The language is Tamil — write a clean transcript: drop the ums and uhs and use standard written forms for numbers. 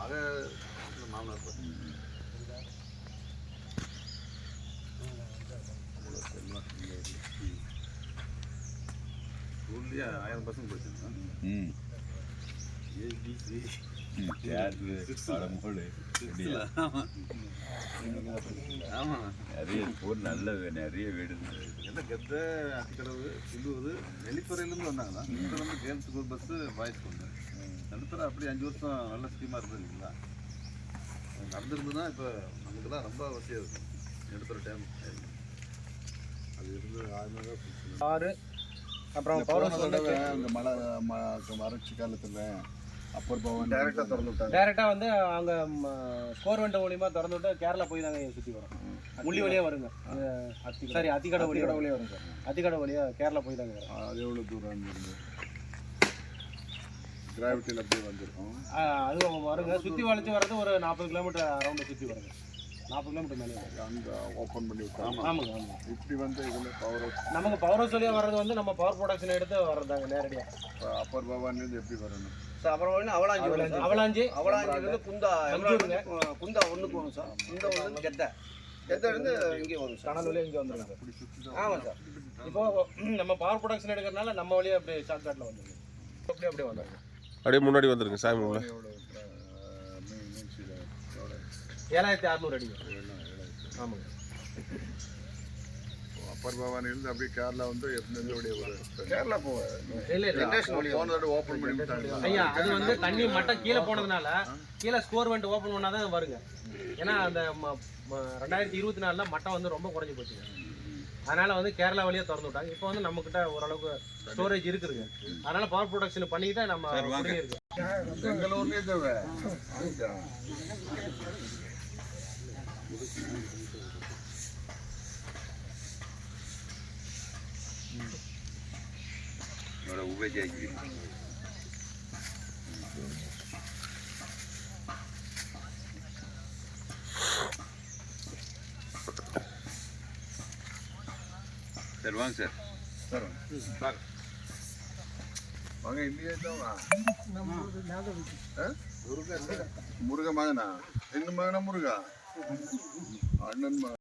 மக மாமனார் ஸ்கூல்லேயே 1000 பசங்க படிச்சிருக்கேன். ஏபிசி ஆமாம், நிறைய ஊர் நல்ல நிறைய வீடு எல்லாம் கெத்த அத்திக்கடவு சில்லூர் வெளித்துறையிலேருந்து வந்தாங்களா. இப்போ வந்து கேர்ள்ஸ் ஸ்கூல் பஸ்ஸு பாய்ஸ் கொண்டு நடுத்தர அப்படி 5 வருஷம் நல்ல ஸ்கீமாக இருந்தது இல்லைங்களா. நடந்துருந்துன்னா இப்போ நமக்குலாம் ரொம்ப வசதியாக இருக்கும். நடுத்தர டைம் அது இருந்து 6 அப்புறம் பவர் இந்த மழை வறட்சி காலத்தில் அப்பர் பவன் டேரெக்டாக திறந்து விட்டாங்க. டேரெக்டாக வந்து அங்கே ஸ்கோர் வெண்ட மூலியமாக திறந்து விட்டு கேரளா போய் தாங்க சுற்றி வரும். முள்ளி வழியாக வருங்க. சரி, அத்திக்கடை வழியாக வருங்க சார். அத்திக்கடை வழியாக கேரளா போய் தாங்க வரும். அது எவ்வளோ தூரம் இருந்துருந்து கிராவிட்டியில் அப்படியே வந்துருக்கும். அது வருங்க. சுற்றி வளைச்சி வர்றது ஒரு 40 கிலோமீட்டர் அரௌண்ட் சுற்றி வருங்க. 40 கிலோமீட்டர் மேலே அங்கே ஓப்பன் பண்ணி விட்டாங்க. ஆமாங்க ஆமாங்க. இப்படி வந்து இதில் பவர் ஹவுஸ் நமக்கு பவர் ஹவுஸ் வழியாக வர்றது வந்து நம்ம பவர் ப்ரொடக்ஷன் எடுத்து வர்றதாங்க நேரடியாக. இப்போ அப்பர் பவான்லேருந்து எப்படி வரணும் சார்? அப்புறம் வந்து அவலாஞ்சி வந்து குந்தா குந்தா ஒன்றுக்கு வரும் சார். குந்தா ஒன்று கெத்த இருந்து இங்கே வரும் சார். கனல் வழியாக இங்கே வந்துடுங்க. அப்படி சுற்றி தான். ஆமாம் சார். இப்போ நம்ம பவர் ப்ரொடக்ஷன் எடுக்கிறதுனால நம்ம வழியாக அப்படியே ஷார்ட்கட்டில் வந்துடுங்க. அப்படியே வந்துடுங்க. அப்படியே முன்னாடி வந்துருங்க சாமி உள்ள. எவ்வளோ மீன்ஸ் இது எவ்வளோ 7600 அடி. ஆமாங்க. அப்பர் பவானிலேருந்து அப்படியே கேரளா வந்து எத்தனை வழியாக வரும்? கேரளா போவேன். போன தடவை ஓப்பன் பண்ணி விட்டாங்க. ஐயா, அது வந்து தண்ணி மட்டம் கீழே போனதுனால கீழே ஸ்கோர் வெண்ட் ஓப்பன் பண்ணால் தான் வருங்க. ஏன்னா அந்த 2024 மட்டம் வந்து ரொம்ப குறைஞ்சி போச்சுங்க. அதனால் வந்து கேரளா வழியாக திறந்து விட்டாங்க. இப்போ வந்து நம்மக்கிட்ட ஓரளவுக்கு ஸ்டோரேஜ் இருக்குதுங்க. அதனால் பவர் ப்ரொடக்ஷன் பண்ணிக்கிட்டே நம்ம இருக்கு. பெங்களூர்லேயே தேவை ഉപയോഗിക്കും. சார் வாங்க சார். சார் வாங்க. இல்லையே முருக மகனா? என்ன மகனா முருகா? அண்ணன்